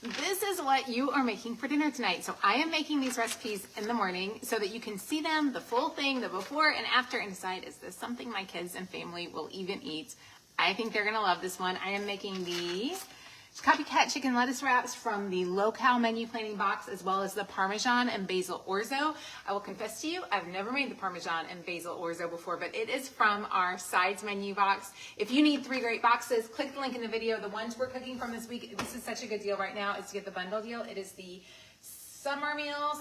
This is what you are making for dinner tonight. So I am making these recipes in the morning so that you can see them, the full thing, the before and after, and decide, is this something my kids and family will even eat? I think they're gonna love this one. I am making the Copycat chicken lettuce wraps from the low-cal menu planning box, as well as the Parmesan and Basil Orzo. I will confess to you, I've never made the Parmesan and Basil Orzo before, but it is from our sides menu box. If you need 3 great boxes, click the link in the video. The ones we're cooking from this week, this is such a good deal right now, is to get the bundle deal. It is the summer meals,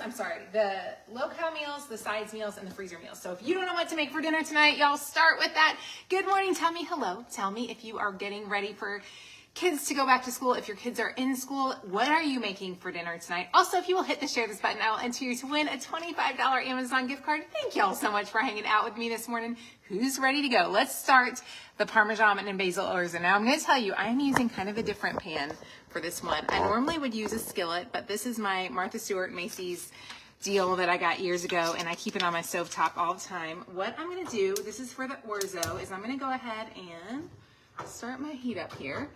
the low-cal meals, the sides meals, and the freezer meals. So if you don't know what to make for dinner tonight, y'all start with that. Good morning, tell me hello. Tell me if you are getting ready for kids to go back to school. If your kids are in school, what are you making for dinner tonight? Also, if you will hit the share this button, I will enter you to win a $25 Amazon gift card. Thank y'all so much for hanging out with me this morning. Who's ready to go? Let's start the Parmesan and Basil Orzo. Now I'm going to tell you, I am using kind of a different pan for this one. I normally would use a skillet, but this is my Martha Stewart Macy's deal that I got years ago, and I keep it on my stovetop all the time. What I'm going to do, this is for the Orzo, is I'm going to go ahead and start my heat up here.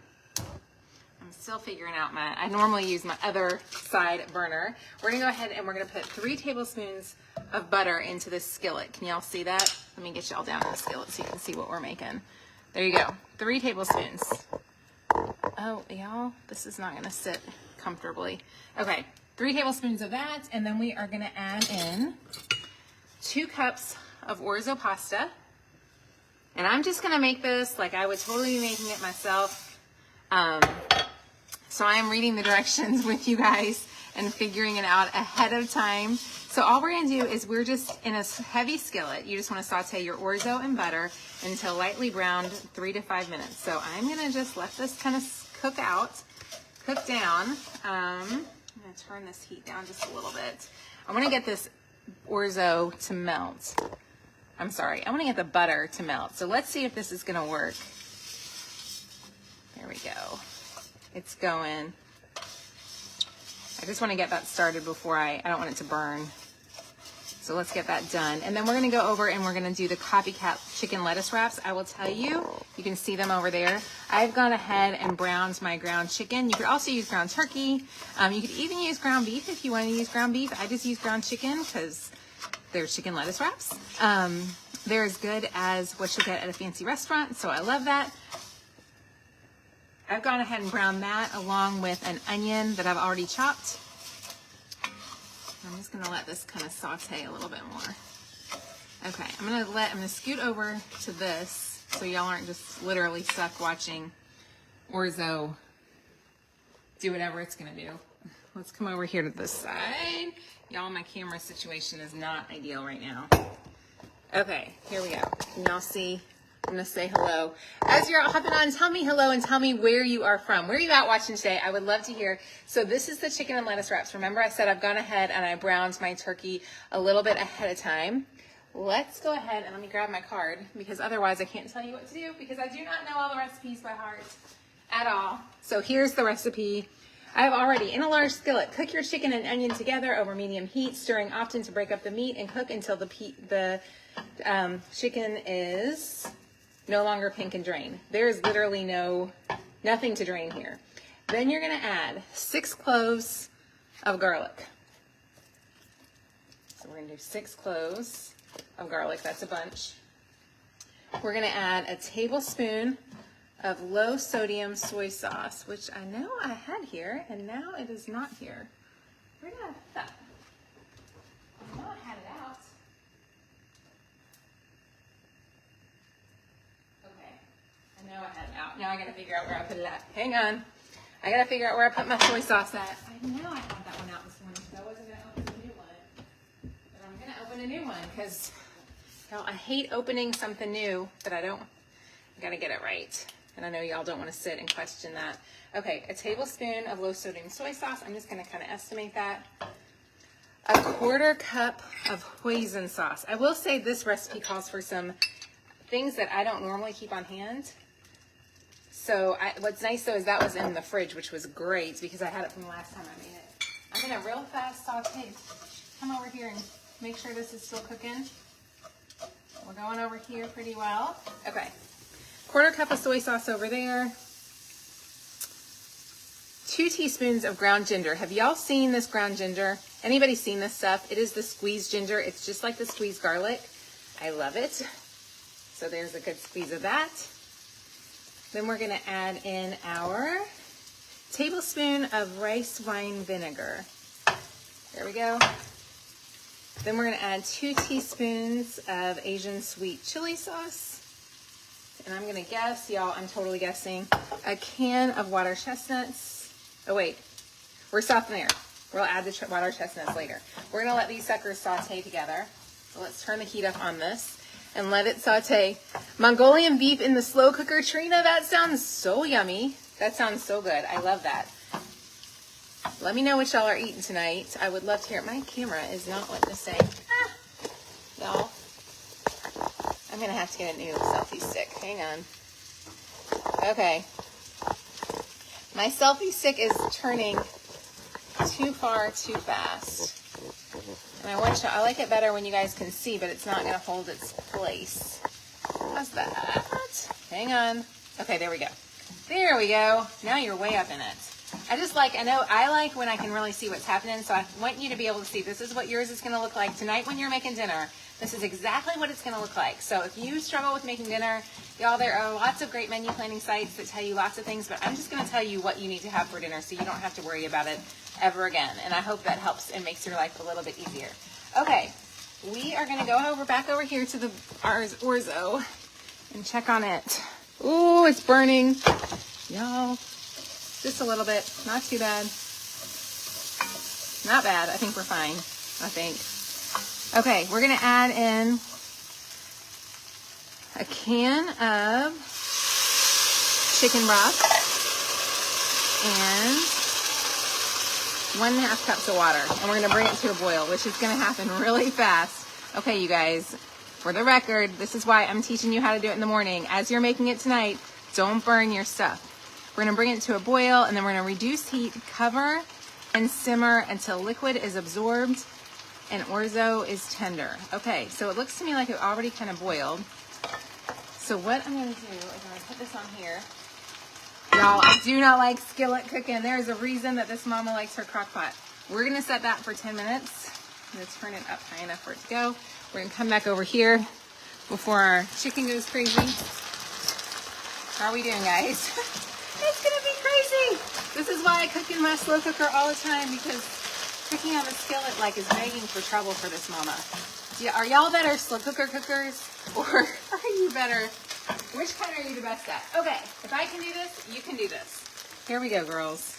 I'm still figuring out I normally use my other side burner. We're gonna go ahead and we're gonna put 3 tablespoons of butter into this skillet. Can y'all see that? Let me get y'all down in the skillet so you can see what we're making. There you go, 3 tablespoons. Oh, y'all, this is not gonna sit comfortably. Okay, 3 tablespoons of that, and then we are gonna add in 2 cups of Orzo pasta. And I'm just gonna make this like I would totally be making it myself. So I am reading the directions with you guys and figuring it out ahead of time. So all we're gonna do is we're just in a heavy skillet. You just wanna saute your Orzo in butter until lightly browned, 3 to 5 minutes. So I'm gonna just let this kind of cook down. I'm gonna turn this heat down just a little bit. I wanna get this Orzo to melt. I'm sorry, I wanna get the butter to melt. So let's see if this is gonna work. There we go. It's going. I just want to get that started before I don't want it to burn. So let's get that done. And then we're going to go over and we're going to do the Copycat chicken lettuce wraps. I will tell you, you can see them over there. I've gone ahead and browned my ground chicken. You could also use ground turkey. You could even use ground beef if you want to use ground beef. I just use ground chicken because they're chicken lettuce wraps. They're as good as what you'll get at a fancy restaurant, so I love that. I've gone ahead and browned that along with an onion that I've already chopped. I'm just gonna let this kind of saute a little bit more. Okay, I'm gonna scoot over to this so y'all aren't just literally stuck watching Orzo do whatever it's gonna do. Let's come over here to this side. Y'all, my camera situation is not ideal right now. Okay, here we go. Can y'all see? I'm gonna say hello. As you're hopping on, tell me hello and tell me where you are from. Where are you at watching today? I would love to hear. So this is the chicken and lettuce wraps. Remember I said I've gone ahead and I browned my turkey a little bit ahead of time. Let's go ahead and let me grab my card because otherwise I can't tell you what to do because I do not know all the recipes by heart at all. So here's the recipe. I've already, in a large skillet, cook your chicken and onion together over medium heat, stirring often to break up the meat, and cook until the chicken is no longer pink and drain. There's literally nothing to drain here. Then you're gonna add 6 cloves of garlic. So we're gonna do 6 cloves of garlic, that's a bunch. We're gonna add a tablespoon of low sodium soy sauce, which I know I had here and now it is not here. Where did I put that? I know I had it out. No, I had it out. Now I gotta figure out where I put it at. Hang on. I gotta figure out where I put my soy sauce at. I know I had that one out this morning because I wasn't gonna open a new one. But I'm gonna open a new one because I hate opening something new that I gotta get it right. And I know y'all don't want to sit and question that. Okay, a tablespoon of low sodium soy sauce. I'm just gonna kind of estimate that. A 1/4 cup of hoisin sauce. I will say this recipe calls for some things that I don't normally keep on hand. So what's nice though is that was in the fridge, which was great because I had it from the last time I made it. I'm gonna real fast saute. Come over here and make sure this is still cooking. We're going over here pretty well. Okay, 1/4 cup of soy sauce over there. 2 teaspoons of ground ginger. Have y'all seen this ground ginger? Anybody seen this stuff? It is the squeezed ginger. It's just like the squeezed garlic. I love it. So there's a good squeeze of that. Then we're gonna add in our tablespoon of rice wine vinegar. There we go. Then we're gonna add 2 teaspoons of Asian sweet chili sauce. And I'm gonna guess, y'all, I'm totally guessing, a can of water chestnuts. Oh wait, we're stopping there. We'll add the water chestnuts later. We're gonna let these suckers saute together. So let's turn the heat up on this and let it saute. Mongolian beef in the slow cooker. Trina, that sounds so yummy. That sounds so good. I love that. Let me know what y'all are eating tonight. I would love to hear it. My camera is not letting us say. Y'all, I'm gonna have to get a new selfie stick. Hang on. Okay. My selfie stick is turning too far too fast. And I like it better when you guys can see, but it's not gonna hold its place. How's that? Hang on. Okay, there we go. There we go. Now you're way up in it. I like when I can really see what's happening, so I want you to be able to see this is what yours is gonna look like tonight when you're making dinner. This is exactly what it's gonna look like. So if you struggle with making dinner, y'all, there are lots of great menu planning sites that tell you lots of things, but I'm just gonna tell you what you need to have for dinner so you don't have to worry about it ever again. And I hope that helps and makes your life a little bit easier. Okay, we are gonna go back over here to the Orzo and check on it. Ooh, it's burning. Y'all, just a little bit, not too bad. Not bad, I think we're fine, I think. Okay, we're gonna add in a can of chicken broth and 1.5 cups of water. And we're gonna bring it to a boil, which is gonna happen really fast. Okay, you guys, for the record, this is why I'm teaching you how to do it in the morning. As you're making it tonight, don't burn your stuff. We're gonna bring it to a boil and then we're gonna reduce heat, cover, and simmer until liquid is absorbed and orzo is tender. Okay, so it looks to me like it already kind of boiled. So what I'm gonna do is I'm gonna put this on here. Y'all, I do not like skillet cooking. There's a reason that this mama likes her crock pot. We're gonna set that for 10 minutes. I'm gonna turn it up high enough for it to go. We're gonna come back over here before our chicken goes crazy. How are we doing, guys? It's gonna be crazy. This is why I cook in my slow cooker all the time, because cooking on the skillet is begging for trouble for this mama. Yeah, are y'all better slow cooker cookers, or are you better? Which kind are you the best at? Okay, if I can do this, you can do this. Here we go, girls.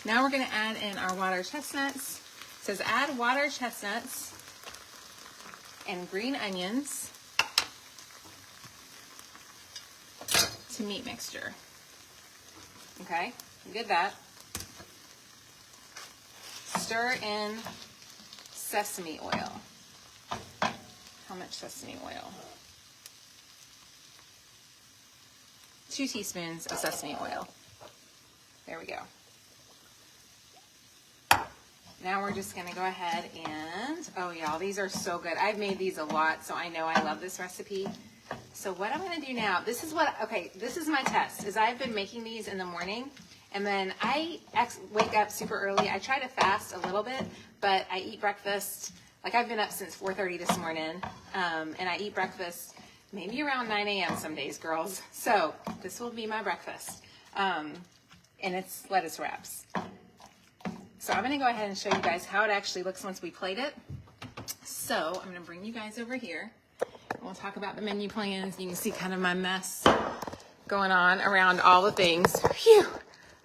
Now we're gonna add in our water chestnuts. It says add water chestnuts and green onions to meat mixture. Okay, you did that. Stir in sesame oil. How much sesame oil? 2 teaspoons of sesame oil. There we go. Now we're just gonna go ahead and, oh y'all, these are so good. I've made these a lot, so I know I love this recipe. So what I'm gonna do now, this is my test, is I've been making these in the morning, and then I wake up super early. I try to fast a little bit, but I eat breakfast, I've been up since 4:30 this morning, and I eat breakfast maybe around 9 a.m. some days, girls. So this will be my breakfast, and it's lettuce wraps. So I'm gonna go ahead and show you guys how it actually looks once we plate it. So I'm gonna bring you guys over here. We'll talk about the menu plans. You can see kind of my mess going on around all the things. Phew.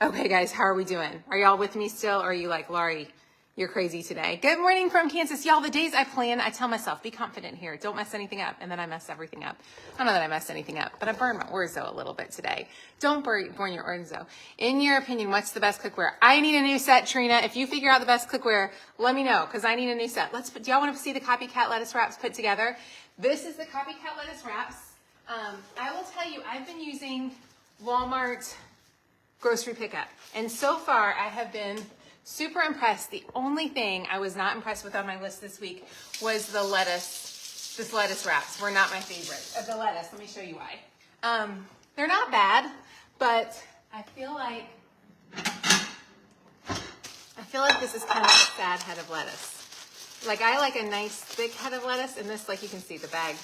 Okay, guys, how are we doing? Are y'all with me still, or are you like, Laurie, you're crazy today? Good morning from Kansas. Y'all, the days I plan, I tell myself, be confident here. Don't mess anything up. And then I mess everything up. I don't know that I messed anything up, but I burned my Orzo a little bit today. Don't burn your Orzo. In your opinion, what's the best cookware? I need a new set, Trina. If you figure out the best cookware, let me know, because I need a new set. Do y'all want to see the Copycat lettuce wraps put together? This is the Copycat lettuce wraps. I will tell you, I've been using Walmart grocery pickup, and so far I have been super impressed. The only thing I was not impressed with on my list this week was the lettuce. This lettuce wraps were not my favorite. The lettuce, let me show you why. They're not bad, but I feel like feel like this is kind of a sad head of lettuce. Like I like a nice thick head of lettuce, and this, like you can see the bag,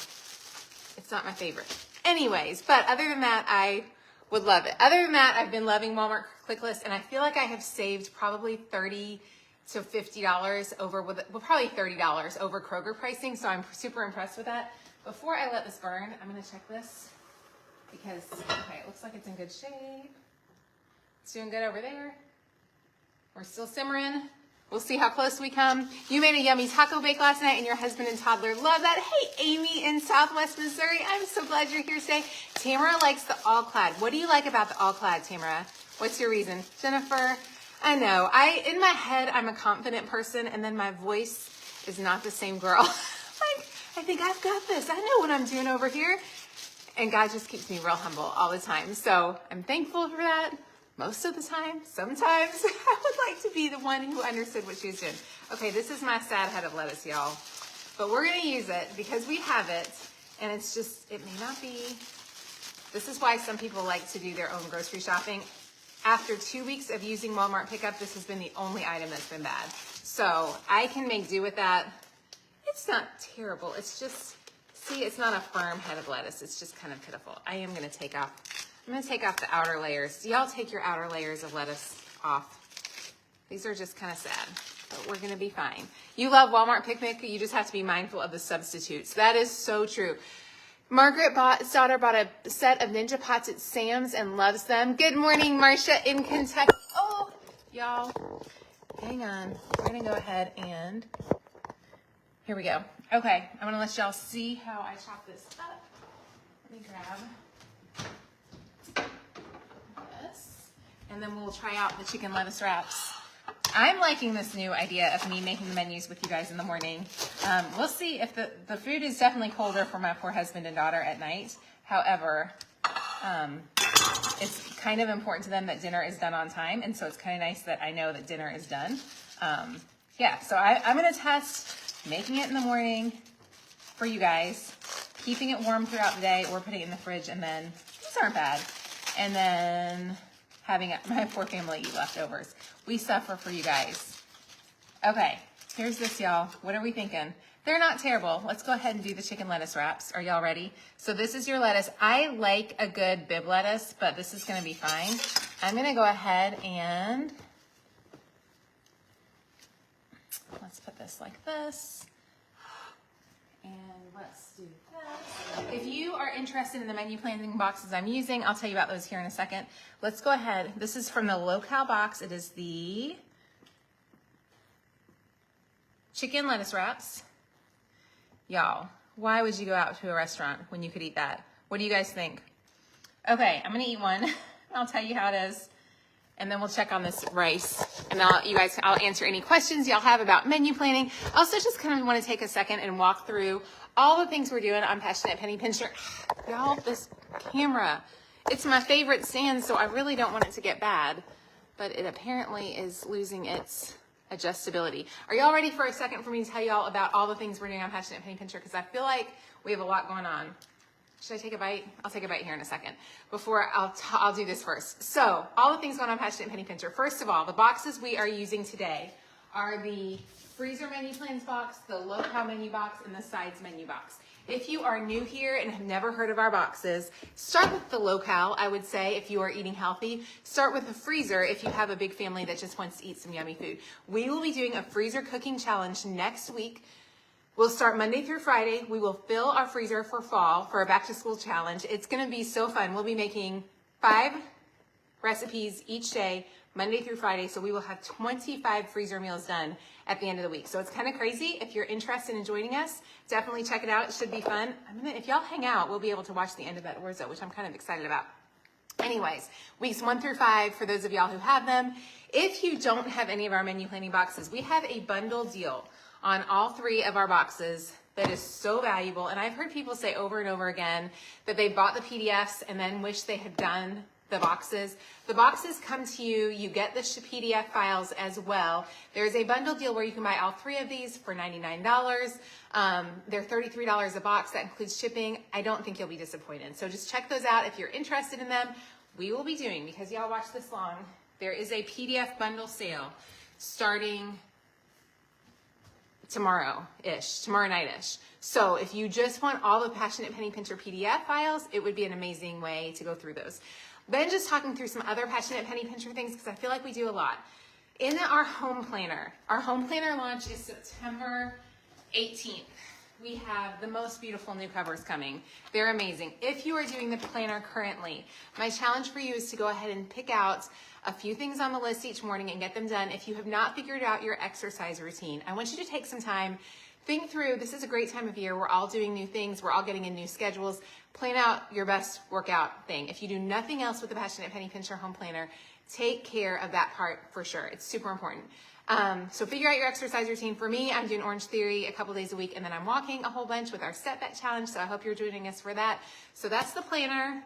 it's not my favorite. Anyways, but other than that, I would love it. Other than that, I've been loving Walmart Click List, and I feel like I have saved probably $30 to $50 over, well, probably $30 over Kroger pricing, so I'm super impressed with that. Before I let this burn, I'm gonna check this because, okay, it looks like it's in good shape. It's doing good over there. We're still simmering. We'll see how close we come. You made a yummy taco bake last night and your husband and toddler love that. Hey, Amy in Southwest Missouri. I'm so glad you're here today. Tamara likes the all-clad. What do you like about the all-clad, Tamara? What's your reason? Jennifer, I know. In my head, I'm a confident person, and then my voice is not the same girl. Like, I think I've got this. I know what I'm doing over here. And God just keeps me real humble all the time. So I'm thankful for that. Most of the time, sometimes I would like to be the one who understood what she was doing. Okay, this is my sad head of lettuce, y'all. But we're gonna use it because we have it, and it's just, it may not be. This is why some people like to do their own grocery shopping. After 2 weeks of using Walmart Pickup, this has been the only item that's been bad. So I can make do with that. It's not terrible, it's just, see, it's not a firm head of lettuce. It's just kind of pitiful. I'm gonna take off the outer layers. Do y'all take your outer layers of lettuce off? These are just kind of sad, but we're gonna be fine. You love Walmart Picnic, you just have to be mindful of the substitutes. That is so true. Margaret's daughter bought a set of Ninja Pots at Sam's and loves them. Good morning, Marcia in Kentucky. Oh, y'all, hang on. We're gonna go ahead and, here we go. Okay, I'm gonna let y'all see how I chop this up. Let me grab this, and then we'll try out the chicken lettuce wraps. I'm liking this new idea of me making the menus with you guys in the morning. We'll see if the food is definitely colder for my poor husband and daughter at night. However, it's kind of important to them that dinner is done on time, and so it's kind of nice that I know that dinner is done. Yeah, so I'm gonna test making it in the morning for you guys, keeping it warm throughout the day, or putting it in the fridge, and then, these aren't bad, and then having my poor family eat leftovers. We suffer for you guys. Okay, here's this, y'all. What are we thinking? They're not terrible. Let's go ahead and do the chicken lettuce wraps. Are y'all ready? So this is your lettuce. I like a good bib lettuce, but this is gonna be fine. I'm gonna go ahead and let's put this like this. And let's do this. If you are interested in the menu planning boxes I'm using, I'll tell you about those here in a second. Let's go ahead. This is from the Locale box. It is the chicken lettuce wraps. Y'all, why would you go out to a restaurant when you could eat that? What do you guys think? Okay, I'm gonna eat one. I'll tell you how it is. And then we'll check on this rice. And I'll answer any questions y'all have about menu planning. Also, just kind of want to take a second and walk through all the things we're doing on Passionate Penny Pincher. Y'all, this camera, it's my favorite stand, so I really don't want it to get bad. But it apparently is losing its adjustability. Are y'all ready for a second for me to tell y'all about all the things we're doing on Passionate Penny Pincher? Because I feel like we have a lot going on. Should I take a bite? I'll take a bite here in a second. Before, I'll do this first. So, all the things going on Passionate Penny Pincher. First of all, the boxes we are using today are the freezer menu plans box, the Locale menu box, and the sides menu box. If you are new here and have never heard of our boxes, start with the Locale, I would say, if you are eating healthy. Start with the freezer if you have a big family that just wants to eat some yummy food. We will be doing a freezer cooking challenge next week. We'll start Monday through Friday. We will fill our freezer for fall for a back to school challenge. It's gonna be so fun. We'll be making 5 recipes each day, Monday through Friday. So we will have 25 freezer meals done at the end of the week. So it's kind of crazy. If you're interested in joining us, definitely check it out. It should be fun. If y'all hang out, we'll be able to watch the end of that Orzo, which I'm kind of excited about. Anyways, weeks 1 through 5 for those of y'all who have them. If you don't have any of our menu planning boxes, we have a bundle deal on all 3 of our boxes that is so valuable. And I've heard people say over and over again that they bought the PDFs and then wish they had done the boxes. The boxes come to you, you get the PDF files as well. There's a bundle deal where you can buy all 3 of these for $99. They're $33 a box, that includes shipping. I don't think you'll be disappointed. So just check those out if you're interested in them. We will be doing, because y'all watch this long, there is a PDF bundle sale. starting tomorrow night-ish. So if you just want all the Passionate Penny Pincher PDF files, it would be an amazing way to go through those. Then just talking through some other Passionate Penny Pincher things, because I feel like we do a lot. In our home planner launch is September 18th. We have the most beautiful new covers coming. They're amazing. If you are doing the planner currently, my challenge for you is to go ahead and pick out a few things on the list each morning and get them done. If you have not figured out your exercise routine, I want you to take some time, think through. This is a great time of year. We're all doing new things. We're all getting in new schedules. Plan out your best workout thing. If you do nothing else with the Passionate Penny Pincher Home Planner, take care of that part for sure. It's super important. So figure out your exercise routine. For me, I'm doing Orange Theory a couple days a week, and then I'm walking a whole bunch with our Step Bet Challenge, so I hope you're joining us for that. So that's the planner.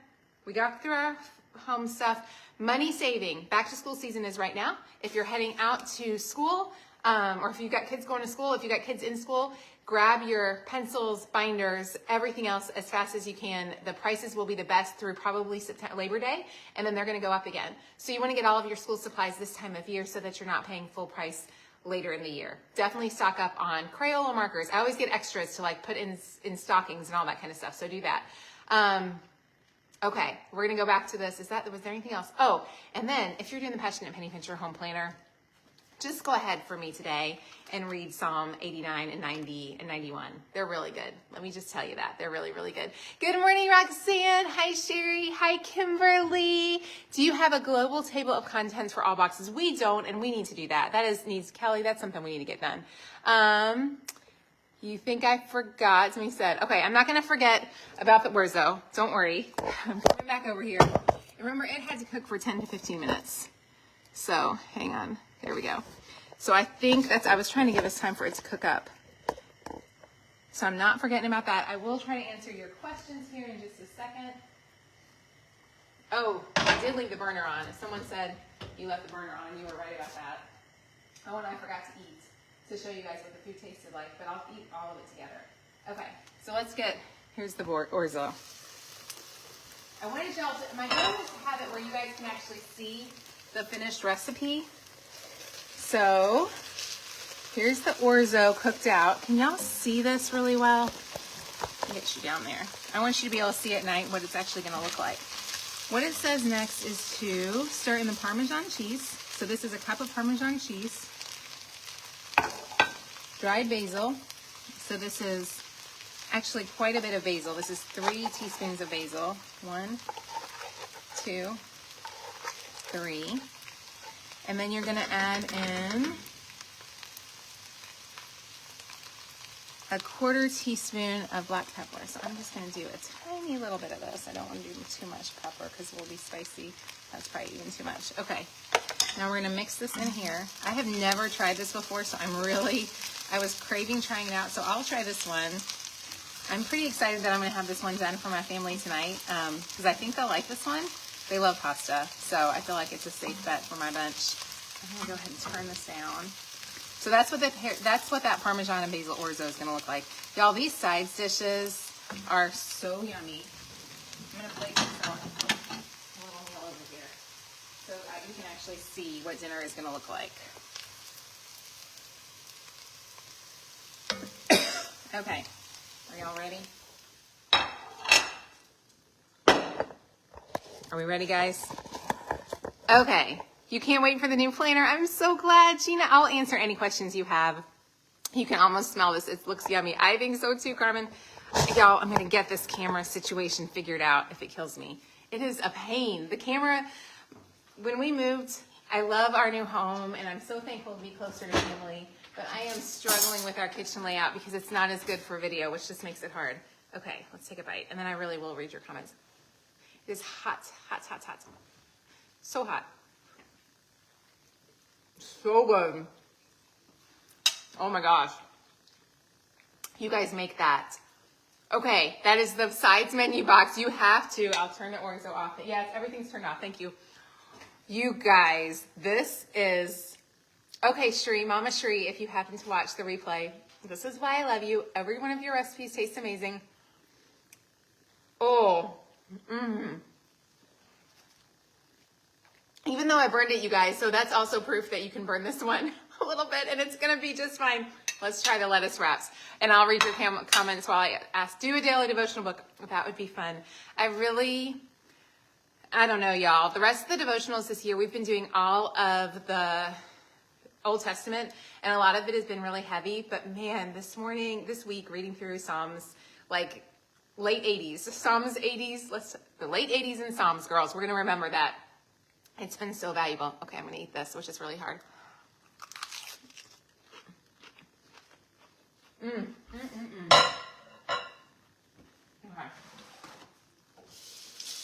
We got through our home stuff. Money saving. Back to school season is right now. If you're heading out to school, or if you've got kids going to school, if you've got kids in school, grab your pencils, binders, everything else as fast as you can. The prices will be the best through probably Labor Day, and then they're going to go up again. So you want to get all of your school supplies this time of year so that you're not paying full price later in the year. Definitely stock up on Crayola markers. I always get extras to like put in stockings and all that kind of stuff, so do that. Okay, we're going to go back to this. Was there anything else? Oh, and then if you're doing the Passionate Penny Pincher Home Planner, just go ahead for me today and read Psalm 89 and 90 and 91. They're really good. Let me just tell you that. They're really, really good. Good morning, Roxanne. Hi, Sherry. Hi, Kimberly. Do you have a global table of contents for all boxes? We don't, and we need to do that. Kelly, that's something we need to get done. You think I forgot? Somebody said, okay, I'm not going to forget about the Orzo. Don't worry. I'm coming back over here. Remember, it had to cook for 10 to 15 minutes. So hang on. There we go. So I think I was trying to give us time for it to cook up. So I'm not forgetting about that. I will try to answer your questions here in just a second. Oh, I did leave the burner on. If someone said you left the burner on, you were right about that. Oh, and I forgot to eat to show you guys what the food tasted like, but I'll eat all of it together. Okay, so here's the Orzo. I wanted y'all to, my goal is to have it where you guys can actually see the finished recipe. So here's the Orzo cooked out. Can y'all see this really well? Let me get you down there. I want you to be able to see at night what it's actually going to look like. What it says next is to stir in the Parmesan cheese. So this is a cup of Parmesan cheese. Dried basil. So this is actually quite a bit of basil. This is 3 teaspoons of basil. 1, 2, 3. And then you're going to add in a 1/4 teaspoon of black pepper. So I'm just going to do a tiny little bit of this. I don't want to do too much pepper because it will be spicy. That's probably even too much. Okay, now we're going to mix this in here. I have never tried this before, so I was craving trying it out, so I'll try this one. I'm pretty excited that I'm going to have this one done for my family tonight because I think they'll like this one. They love pasta, so I feel like it's a safe bet for my bunch. I'm going to go ahead and turn this down. So that's what that Parmesan and basil Orzo is going to look like. Y'all, these sides dishes are so yummy. I'm going to plate this on a little meal over here so you can actually see what dinner is going to look like. Okay, are y'all ready? Are we ready, guys? Okay, you can't wait for the new planner. I'm so glad, Gina. I'll answer any questions you have. You can almost smell this. It looks yummy. I think so too, Carmen. Y'all, I'm going to get this camera situation figured out if it kills me. It is a pain. The camera, when we moved, I love our new home, and I'm so thankful to be closer to family, but I am struggling with our kitchen layout because it's not as good for video, which just makes it hard. Okay, let's take a bite, and then I really will read your comments. It is hot, hot, hot, hot. So hot. So good. Oh my gosh. You guys make that. Okay, that is the sides menu box. You have to. I'll turn the Orzo off. Yes, everything's turned off. Thank you. You guys, this is... Okay, Shree, Mama Shree, if you happen to watch the replay, this is why I love you. Every one of your recipes tastes amazing. Oh, even though I burned it, you guys, so that's also proof that you can burn this one a little bit and it's gonna be just fine. Let's try the lettuce wraps. And I'll read your comments while I ask, do a daily devotional book. That would be fun. I don't know, y'all. The rest of the devotionals this year, we've been doing all of the Old Testament, and a lot of it has been really heavy. But man, this week, reading through Psalms, like late 80s, Psalms 80s, the late 80s in Psalms, girls. We're going to remember that. It's been so valuable. Okay, I'm going to eat this, which is really hard. Okay.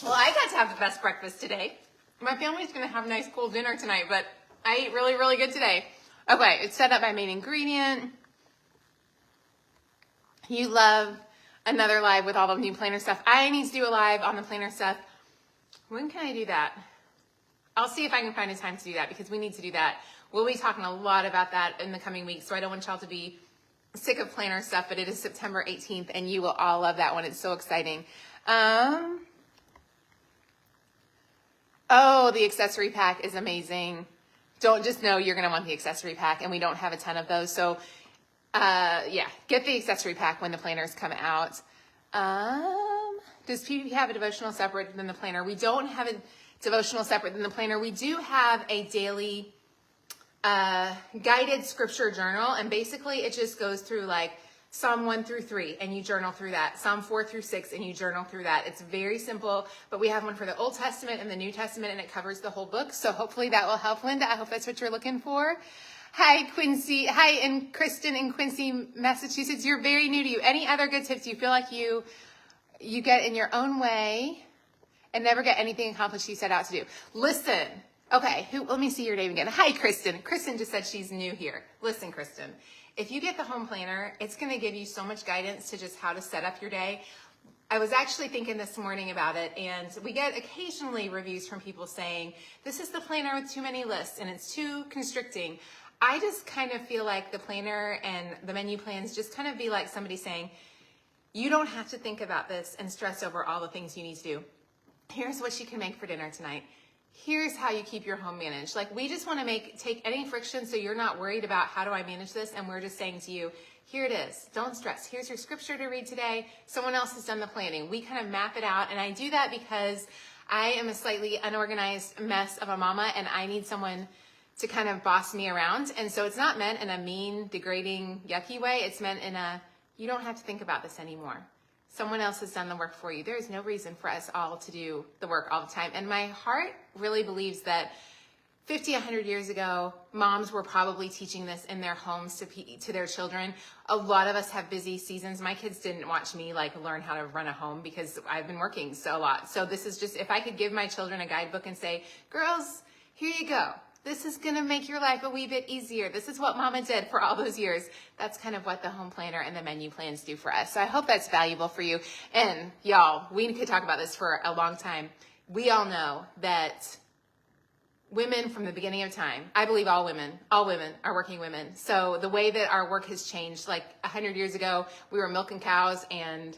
Well, I got to have the best breakfast today. My family's going to have a nice cool dinner tonight, but I ate really, really good today. Okay, it's set up by main ingredient. You love another live with all the new planner stuff. I need to do a live on the planner stuff. When can I do that? I'll see if I can find a time to do that because we need to do that. We'll be talking a lot about that in the coming weeks, so I don't want y'all to be sick of planner stuff, but it is September 18th, and you will all love that one. It's so exciting. Oh, the accessory pack is amazing. Don't just know you're going to want the accessory pack, and we don't have a ton of those. So, yeah, get the accessory pack when the planners come out. Does PPP have a devotional separate than the planner? We don't have a devotional separate than the planner. We do have a daily guided scripture journal, and basically it just goes through like Psalm 1 through 3, and you journal through that. Psalm 4 through 6, and you journal through that. It's very simple, but we have one for the Old Testament and the New Testament, and it covers the whole book. So hopefully that will help, Linda. I hope that's what you're looking for. Hi, Quincy. Hi, and Kristen in Quincy, Massachusetts. You're very new to you. Any other good tips you feel like you get in your own way and never get anything accomplished you set out to do? Listen. Okay, let me see your name again. Hi, Kristen. Kristen just said she's new here. Listen, Kristen, if you get the home planner, it's going to give you so much guidance to just how to set up your day. I was actually thinking this morning about it, and we get occasionally reviews from people saying, this is the planner with too many lists, and it's too constricting. I just kind of feel like the planner and the menu plans just kind of be like somebody saying, you don't have to think about this and stress over all the things you need to do. Here's what you can make for dinner tonight. Here's how you keep your home managed. Like, we just want to take any friction so you're not worried about how do I manage this, and we're just saying to you, here it is. Don't stress. Here's your scripture to read today. Someone else has done the planning. We kind of map it out, and I do that because I am a slightly unorganized mess of a mama, and I need someone to kind of boss me around. And so it's not meant in a mean, degrading, yucky way. It's meant in a, you don't have to think about this anymore. Someone else has done the work for you. There is no reason for us all to do the work all the time. And my heart really believes that 50, 100 years ago, moms were probably teaching this in their homes to their children. A lot of us have busy seasons. My kids didn't watch me like learn how to run a home because I've been working so a lot. So this is just, if I could give my children a guidebook and say, girls, here you go. This is going to make your life a wee bit easier. This is what mama did for all those years. That's kind of what the home planner and the menu plans do for us. So I hope that's valuable for you. And y'all, we could talk about this for a long time. We all know that women from the beginning of time, I believe all women are working women. So the way that our work has changed, like 100 years ago, we were milking cows and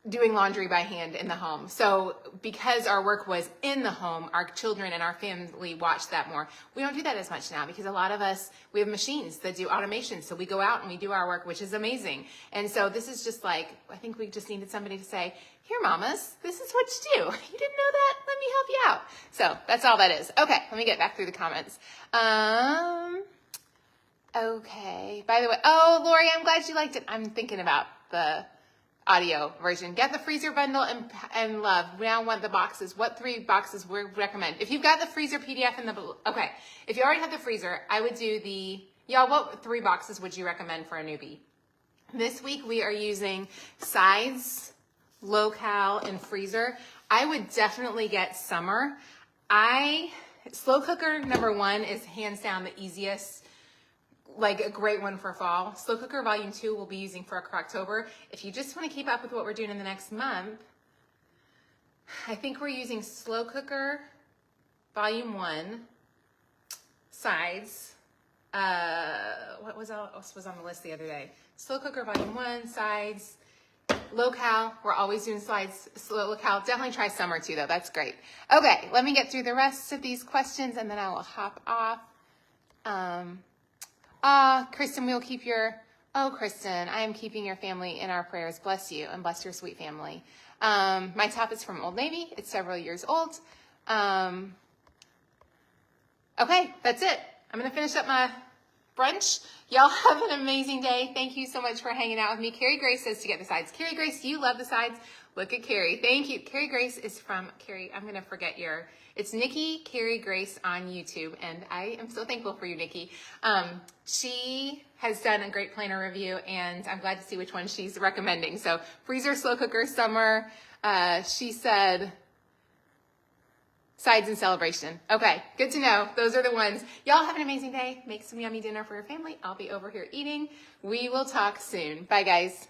doing laundry by hand in the home. So because our work was in the home, our children and our family watched that more. We don't do that as much now because a lot of us, we have machines that do automation. So we go out and we do our work, which is amazing. And so this is just like, I think we just needed somebody to say, here, mamas, this is what you do. You didn't know that? Let me help you out. So that's all that is. Okay, let me get back through the comments. Okay, by the way, oh, Lori, I'm glad you liked it. I'm thinking about the audio version. Get the freezer bundle and love. We now want the boxes. What 3 boxes we recommend? If you've got the freezer PDF in the, okay. If you already have the freezer, I would do y'all, what 3 boxes would you recommend for a newbie? This week we are using sides, low-cal, and freezer. I would definitely get summer. Slow cooker number 1 is hands down the easiest, like a great one for fall. Slow cooker volume 2 we'll be using for October. If you just want to keep up with what we're doing in the next month, I think we're using slow cooker volume 1, sides. What else was on the list the other day? Slow cooker volume 1, sides, Low-cal, we're always doing slides, low-cal. Definitely try summer too, though. That's great. Okay, let me get through the rest of these questions, and then I will hop off. Kristen, we'll keep Kristen, I am keeping your family in our prayers. Bless you, and bless your sweet family. My top is from Old Navy. It's several years old. Okay, that's it. I'm going to finish up my brunch. Y'all have an amazing day. Thank you so much for hanging out with me. Carrie Grace says to get the sides. Carrie Grace, you love the sides. Look at Carrie. Thank you. Carrie Grace is from, Carrie, I'm going to forget it's Nikki Carrie Grace on YouTube, and I am so thankful for you, Nikki. She has done a great planner review, and I'm glad to see which one she's recommending. So freezer, slow cooker, summer. She said sides and celebration. Okay, good to know. Those are the ones. Y'all have an amazing day. Make some yummy dinner for your family. I'll be over here eating. We will talk soon. Bye, guys.